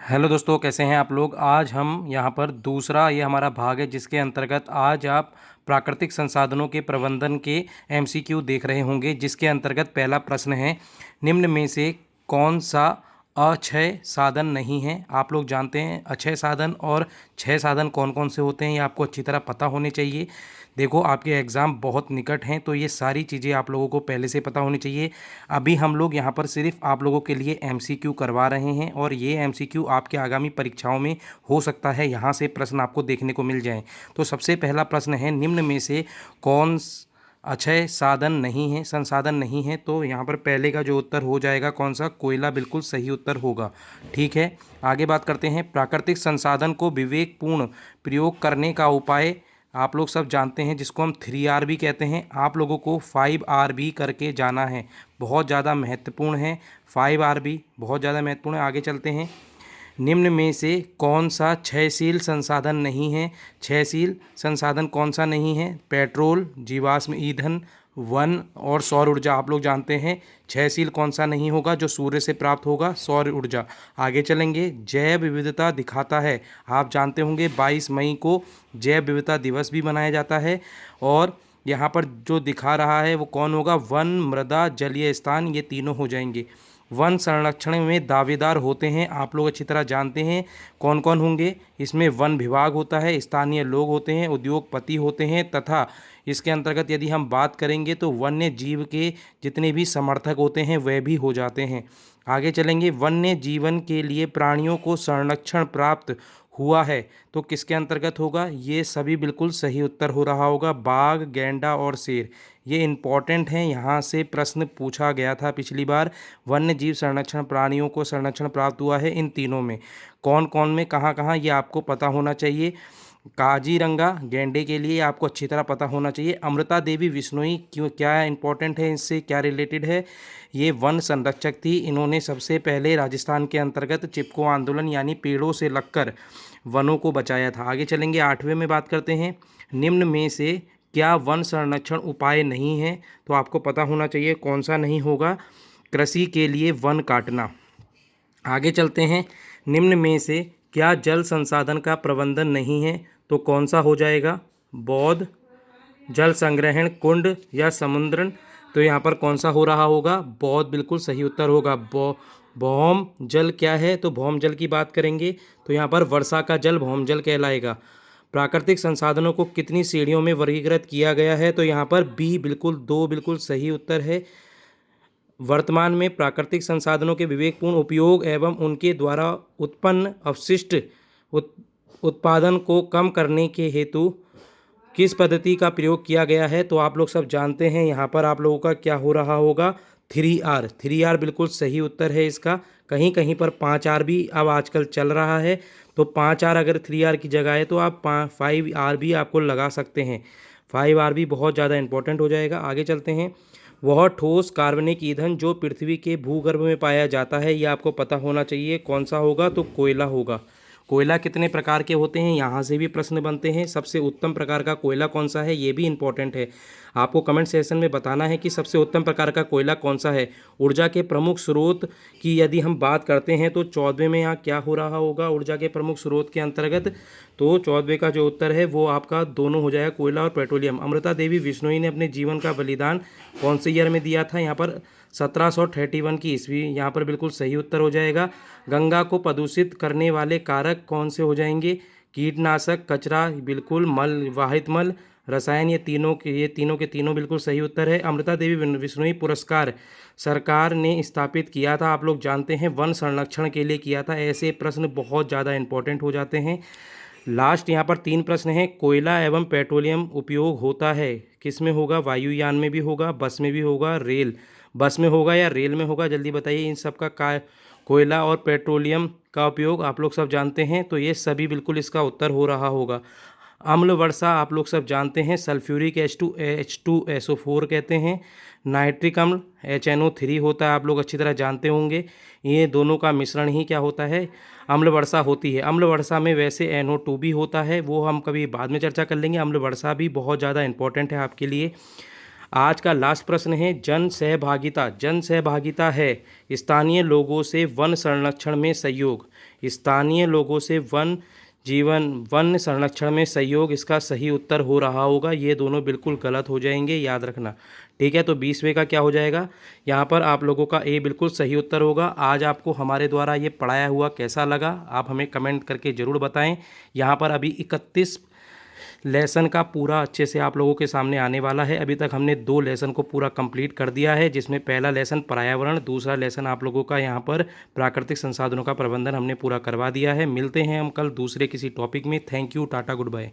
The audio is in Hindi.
हेलो दोस्तों, कैसे हैं आप लोग। आज हम यहाँ पर दूसरा ये हमारा भाग है जिसके अंतर्गत आज आप प्राकृतिक संसाधनों के प्रबंधन के एमसीक्यू देख रहे होंगे। जिसके अंतर्गत पहला प्रश्न है, निम्न में से कौन सा अक्षय साधन नहीं है। आप लोग जानते हैं अक्षय साधन और क्षय साधन कौन कौन से होते हैं, ये आपको अच्छी तरह पता होने चाहिए। देखो, आपके एग्ज़ाम बहुत निकट हैं तो ये सारी चीज़ें आप लोगों को पहले से पता होनी चाहिए। अभी हम लोग यहाँ पर सिर्फ आप लोगों के लिए एमसीक्यू करवा रहे हैं और ये एमसीक्यू आपके आगामी परीक्षाओं में हो सकता है यहाँ से प्रश्न आपको देखने को मिल जाएं। तो सबसे पहला प्रश्न है, निम्न में से कौन अक्षय साधन नहीं है, संसाधन नहीं है। तो यहाँ पर पहले का जो उत्तर हो जाएगा कौन सा, कोयला बिल्कुल सही उत्तर होगा। ठीक है, आगे बात करते हैं। प्राकृतिक संसाधन को विवेकपूर्ण प्रयोग करने का उपाय आप लोग सब जानते हैं, जिसको हम 3R भी कहते हैं। आप लोगों को 5R भी करके जाना है, बहुत ज़्यादा महत्वपूर्ण है। 5R भी बहुत ज़्यादा महत्वपूर्ण है। आगे चलते हैं। निम्न में से कौन सा क्षयशील संसाधन नहीं है। क्षयशील संसाधन कौन सा नहीं है, पेट्रोल, जीवाश्म ईंधन, वन और सौर ऊर्जा। आप लोग जानते हैं क्षयशील कौन सा नहीं होगा, जो सूर्य से प्राप्त होगा, सौर ऊर्जा। आगे चलेंगे। जैव विविधता दिखाता है, आप जानते होंगे 22 मई को जैव विविधता दिवस भी मनाया जाता है। और यहाँ पर जो दिखा रहा है वो कौन होगा, वन, मृदा, जलीय स्थान, ये तीनों हो जाएंगे। वन संरक्षण में दावेदार होते हैं, आप लोग अच्छी तरह जानते हैं कौन कौन होंगे। इसमें वन विभाग होता है, स्थानीय लोग होते हैं, उद्योगपति होते हैं, तथा इसके अंतर्गत यदि हम बात करेंगे तो वन्य जीव के जितने भी समर्थक होते हैं वह भी हो जाते हैं। आगे चलेंगे। वन्य जीवन के लिए प्राणियों को संरक्षण प्राप्त हुआ है, तो किसके अंतर्गत होगा, ये सभी बिल्कुल सही उत्तर हो रहा होगा, बाघ, गैंडा और शेर। ये इम्पॉर्टेंट हैं, यहाँ से प्रश्न पूछा गया था पिछली बार। वन्य जीव संरक्षण, प्राणियों को संरक्षण प्राप्त हुआ है इन तीनों में। कौन कौन में कहाँ कहाँ, ये आपको पता होना चाहिए। काजीरंगा गैंडे के लिए आपको अच्छी तरह पता होना चाहिए। अमृता देवी विश्नोई क्यों, क्या इंपॉर्टेंट है, इससे क्या रिलेटेड है। ये वन संरक्षक थी, इन्होंने सबसे पहले राजस्थान के अंतर्गत चिपको आंदोलन यानी पेड़ों से लगकर वनों को बचाया था। आगे चलेंगे, 8वें में बात करते हैं। निम्न में से क्या वन संरक्षण उपाय नहीं है, तो आपको पता होना चाहिए कौन सा नहीं होगा, कृषि के लिए वन काटना। आगे चलते हैं। निम्न में से क्या जल संसाधन का प्रबंधन नहीं है, तो कौन सा हो जाएगा, बौद्ध, जल संग्रहण कुंड या समुद्रन। तो यहाँ पर कौन सा हो रहा होगा, बौद्ध बिल्कुल सही उत्तर होगा। भौम जल क्या है, तो भौम जल की बात करेंगे तो यहाँ पर वर्षा का जल भौम जल कहलाएगा। प्राकृतिक संसाधनों को कितनी श्रेणियों में वर्गीकृत किया गया है, तो यहाँ पर बी बिल्कुल, दो बिल्कुल सही उत्तर है। वर्तमान में प्राकृतिक संसाधनों के विवेकपूर्ण उपयोग एवं उनके द्वारा उत्पन्न अवशिष्ट उत्पादन को कम करने के हेतु किस पद्धति का प्रयोग किया गया है, तो आप लोग सब जानते हैं। यहाँ पर आप लोगों का क्या हो रहा होगा, 3R। 3R बिल्कुल सही उत्तर है इसका। कहीं कहीं पर 5R भी अब आजकल चल रहा है, तो 5R अगर 3R की जगह है तो आप 5R भी आपको लगा सकते हैं। 5R भी बहुत ज़्यादा इंपॉर्टेंट हो जाएगा। आगे चलते हैं। वह ठोस कार्बनिक ईंधन जो पृथ्वी के भूगर्भ में पाया जाता है, ये आपको पता होना चाहिए कौन सा होगा, तो कोयला होगा। कोयला कितने प्रकार के होते हैं, यहाँ से भी प्रश्न बनते हैं। सबसे उत्तम प्रकार का कोयला कौन सा है, ये भी इंपॉर्टेंट है। आपको कमेंट सेक्शन में बताना है कि सबसे उत्तम प्रकार का कोयला कौन सा है। ऊर्जा के प्रमुख स्रोत की यदि हम बात करते हैं तो 14वें में यहाँ क्या हो रहा होगा, ऊर्जा के प्रमुख स्रोत के अंतर्गत, तो 14वें का जो उत्तर है वो आपका दोनों हो जाएगा, कोयला और पेट्रोलियम। अमृता देवी विश्नोई ने अपने जीवन का बलिदान कौन से ईयर में दिया था, यहाँ पर 1731 की ईस्वी, यहाँ पर बिल्कुल सही उत्तर हो जाएगा। गंगा को प्रदूषित करने वाले कारक कौन से हो जाएंगे, कीटनाशक, कचरा, बिल्कुल मल, वाहित मल, रसायन, ये तीनों के तीनों बिल्कुल सही उत्तर है। अमृता देवी विश्नोई पुरस्कार सरकार ने स्थापित किया था, आप लोग जानते हैं वन संरक्षण के लिए किया था। ऐसे प्रश्न बहुत ज़्यादा इंपॉर्टेंट हो जाते हैं। लास्ट यहाँ पर 3 प्रश्न हैं। कोयला एवं पेट्रोलियम उपयोग होता है किस में होगा, वायुयान में भी होगा, बस में भी होगा, रेल, बस में होगा या रेल में होगा, जल्दी बताइए। इन सब का कोयला और पेट्रोलियम का उपयोग आप लोग सब जानते हैं, तो ये सभी बिल्कुल इसका उत्तर हो रहा होगा। अम्ल वर्षा आप लोग सब जानते हैं, सल्फ्यूरिक H2SO4 कहते हैं। नाइट्रिक अम्ल HNO3 होता है, आप लोग अच्छी तरह जानते होंगे। ये दोनों का मिश्रण ही क्या होता है, अम्ल वर्षा होती है। अम्ल वर्षा में वैसे NO2 भी होता है, वो हम कभी बाद में चर्चा कर लेंगे। अम्ल वर्षा भी बहुत ज़्यादा इंपॉर्टेंट है आपके लिए। आज का लास्ट प्रश्न है जन सहभागिता। जन सहभागिता है स्थानीय लोगों से वन संरक्षण में सहयोग। स्थानीय लोगों से वन संरक्षण में सहयोग, इसका सही उत्तर हो रहा होगा। ये दोनों बिल्कुल गलत हो जाएंगे, याद रखना। ठीक है, तो 20वें का क्या हो जाएगा? यहाँ पर आप लोगों का ए बिल्कुल सही उत्तर होगा। आज आपको हमारे द्वारा ये पढ़ाया हुआ कैसा लगा, आप हमें कमेंट करके ज़रूर बताएं। यहाँ पर अभी 31 लेसन का पूरा अच्छे से आप लोगों के सामने आने वाला है। अभी तक हमने 2 लेसन को पूरा कंप्लीट कर दिया है, जिसमें पहला लेसन पर्यावरण, दूसरा लेसन आप लोगों का यहाँ पर प्राकृतिक संसाधनों का प्रबंधन हमने पूरा करवा दिया है। मिलते हैं हम कल दूसरे किसी टॉपिक में। Thank you, tata, good bye.